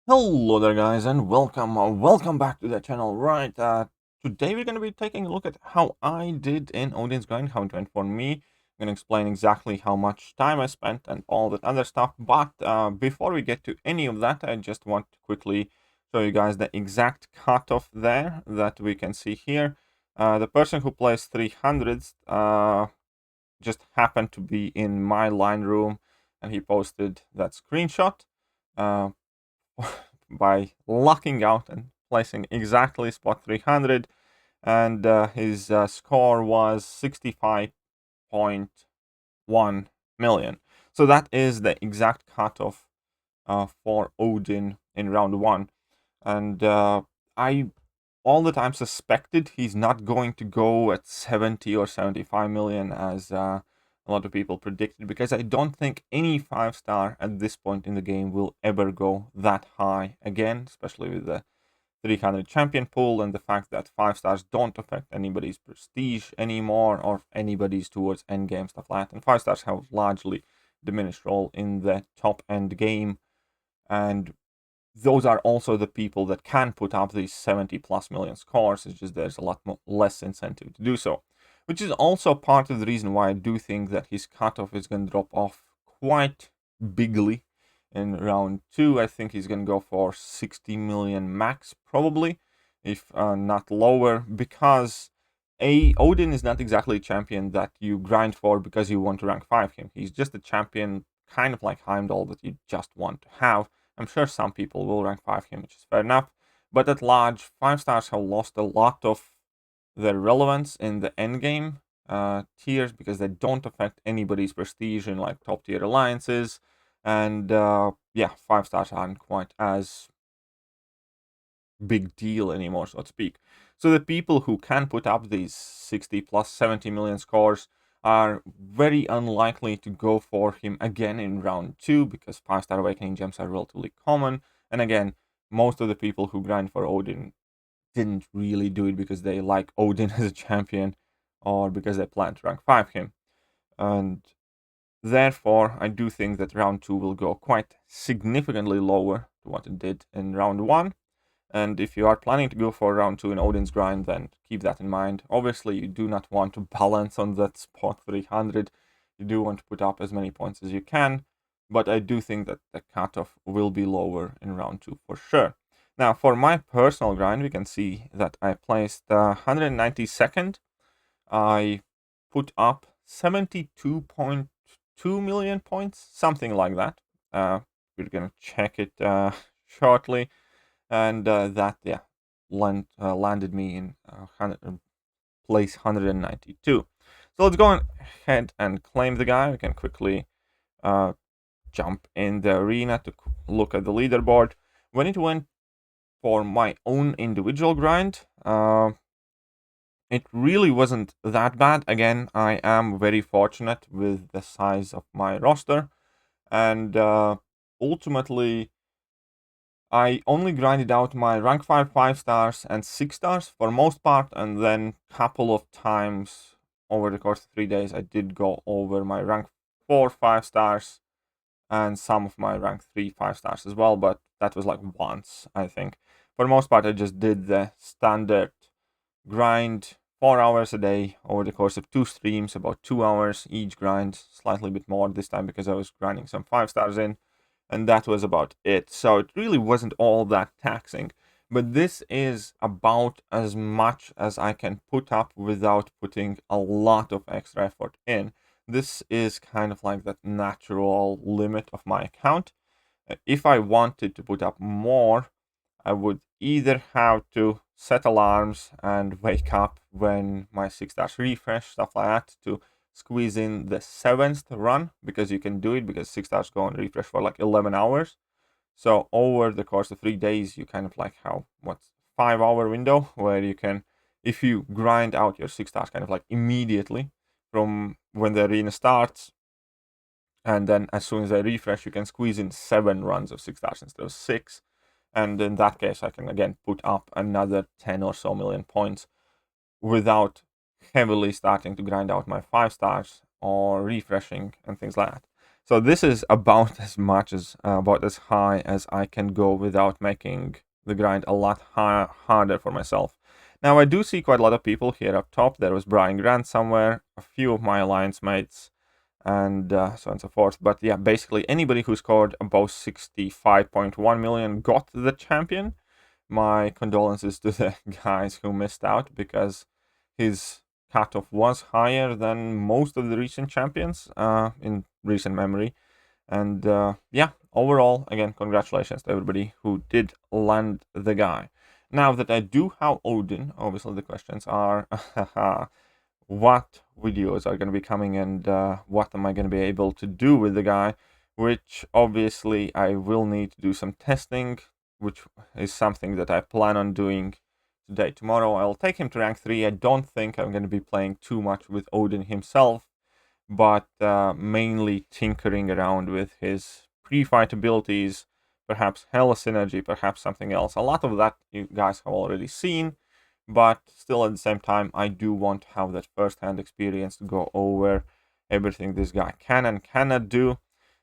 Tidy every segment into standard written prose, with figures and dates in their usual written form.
Hello there guys and welcome back to the channel. Today we're going to be taking a look at how I did in Odin's grind, how it went for me. I'm going to explain exactly how much time I spent and all that other stuff. But before we get to any of that, I just want to quickly show you guys the exact cutoff there that we can see here. The person who plays 300th just happened to be in my line room, and he posted that screenshot. Uh, by lucking out and placing exactly spot 300, and his score was 65.1 million. So that is the exact cutoff for Odin in round one. And I all the time suspected he's not going to go at 70 or 75 million as a lot of people predicted, because I don't think any 5-star at this point in the game will ever go that high again, especially with the 300 champion pool and the fact that 5-stars don't affect anybody's prestige anymore or anybody's towards end game stuff like that. And 5-stars have largely diminished role in the top end game, and those are also the people that can put up these 70 plus million scores. It's just there's a lot less incentive to do so, which is also part of the reason why I do think that his cutoff is going to drop off quite bigly in round two. I think he's going to go for 60 million max, probably, if not lower, because Odin is not exactly a champion that you grind for because you want to rank 5 him. He's just a champion, kind of like Heimdall, that you just want to have. I'm sure some people will rank 5 him, which is fair enough. But at large, 5-stars have lost a lot of their relevance in the endgame tiers because they don't affect anybody's prestige in like top tier alliances. And yeah, 5-stars aren't quite as big deal anymore, so to speak. So the people who can put up these 60 plus 70 million scores are very unlikely to go for him again in round two, because 5-star awakening gems are relatively common. And again, most of the people who grind for Odin didn't really do it because they like Odin as a champion or because they plan to rank 5 him. And therefore, I do think that round two will go quite significantly lower to what it did in round one. And if you are planning to go for round two in Odin's grind, then keep that in mind. Obviously, you do not want to balance on that spot 300. You do want to put up as many points as you can, but I do think that the cutoff will be lower in round two for sure. Now, for my personal grind, we can see that I placed 192nd. I put up 72.2 million points, something like that. We're gonna check it shortly, and that landed me in place 192. So let's go ahead and claim the guy. We can quickly uh, jump in the arena to look at the leaderboard. When it went for my own individual grind, it really wasn't that bad. Again, I am very fortunate with the size of my roster, and ultimately I only grinded out my rank 5 5-stars and 6-stars for most part, and then couple of times over the course of 3 days I did go over my rank 4 5-stars and some of my rank 3 5-stars as well, but that was like once, I think. For the most part, I just did the standard grind 4 hours a day over the course of 2 streams, about 2 hours each grind, slightly bit more this time because I was grinding some 5-stars in, and that was about it. So it really wasn't all that taxing. But this is about as much as I can put up without putting a lot of extra effort in. This is kind of like that natural limit of my account. If I wanted to put up more, I would either have to set alarms and wake up when my 6-stars refresh, stuff like that, to squeeze in the 7th run, because you can do it because 6-stars go on refresh for like 11 hours. So over the course of 3 days, you kind of like have what's 5-hour window where you can, if you grind out your 6-stars kind of like immediately from when the arena starts, and then as soon as I refresh, you can squeeze in 7 runs of 6-stars instead of 6. And in that case, I can again put up another 10 or so million points without heavily starting to grind out my 5-stars or refreshing and things like that. So this is about as much as about as high as I can go without making the grind a lot harder for myself. Now I do see quite a lot of people here up top. There was Brian Grant somewhere, a few of my alliance mates, and so on and so forth. But yeah, basically anybody who scored above 65.1 million got the champion. My condolences to the guys who missed out, because his cutoff was higher than most of the recent champions in recent memory. And yeah, overall, again, congratulations to everybody who did land the guy. Now that I do have Odin, obviously the questions are what videos are going to be coming, and what am I going to be able to do with the guy, which obviously I will need to do some testing, which is something that I plan on doing today. Tomorrow I'll take him to rank 3. I don't think I'm going to be playing too much with Odin himself, but mainly tinkering around with his pre-fight abilities, perhaps Hella Synergy, perhaps something else. A lot of that you guys have already seen, but still at the same time, I do want to have that first-hand experience to go over everything this guy can and cannot do.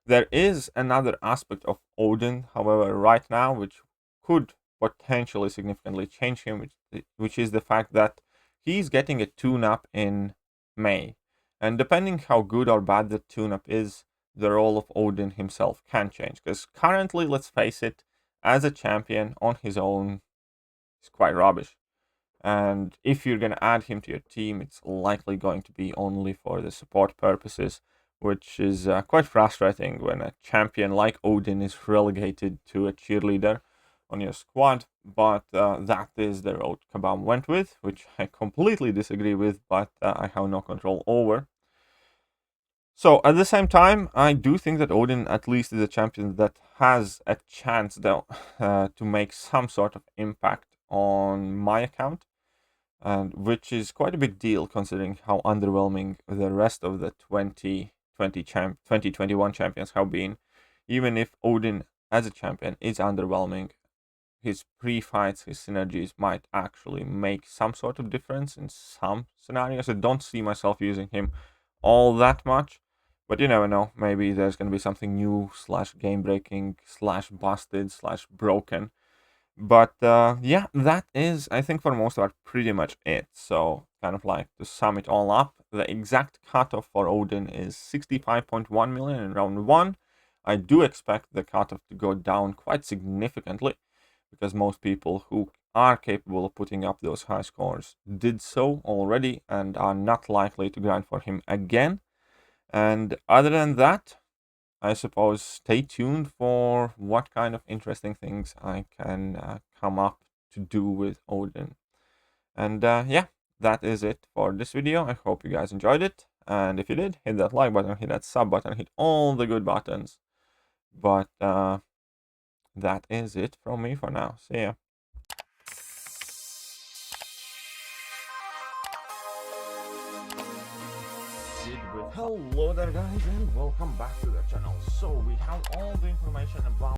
There is another aspect of Odin, however, right now, which could potentially significantly change him, which is the fact that he's getting a tune-up in May. And depending how good or bad the tune-up is, the role of Odin himself can change. Because currently, let's face it, as a champion on his own, he's quite rubbish. And if you're going to add him to your team, it's likely going to be only for the support purposes, which is quite frustrating when a champion like Odin is relegated to a cheerleader on your squad. But that is the road Kabam went with, which I completely disagree with, but I have no control over. So at the same time, I do think that Odin at least is a champion that has a chance though to make some sort of impact on my account, and which is quite a big deal considering how underwhelming the rest of the 2021 champions have been. Even if Odin as a champion is underwhelming, his pre-fights, his synergies might actually make some sort of difference in some scenarios. I don't see myself using him all that much, but you never know. Maybe there's going to be something new / game breaking / busted / broken. But yeah, that is, I think for most part, pretty much it. So kind of like to sum it all up, the exact cutoff for Odin is 65.1 million in round 1. I do expect the cutoff to go down quite significantly, because most people who are capable of putting up those high scores did so already and are not likely to grind for him again. And other than that, I suppose stay tuned for what kind of interesting things I can come up to do with Odin. And yeah, that is it for this video. I hope you guys enjoyed it. And if you did, hit that like button, hit that sub button, hit all the good buttons. But that is it from me for now. See ya. Hello there guys, and welcome back to the channel. So we have all the information about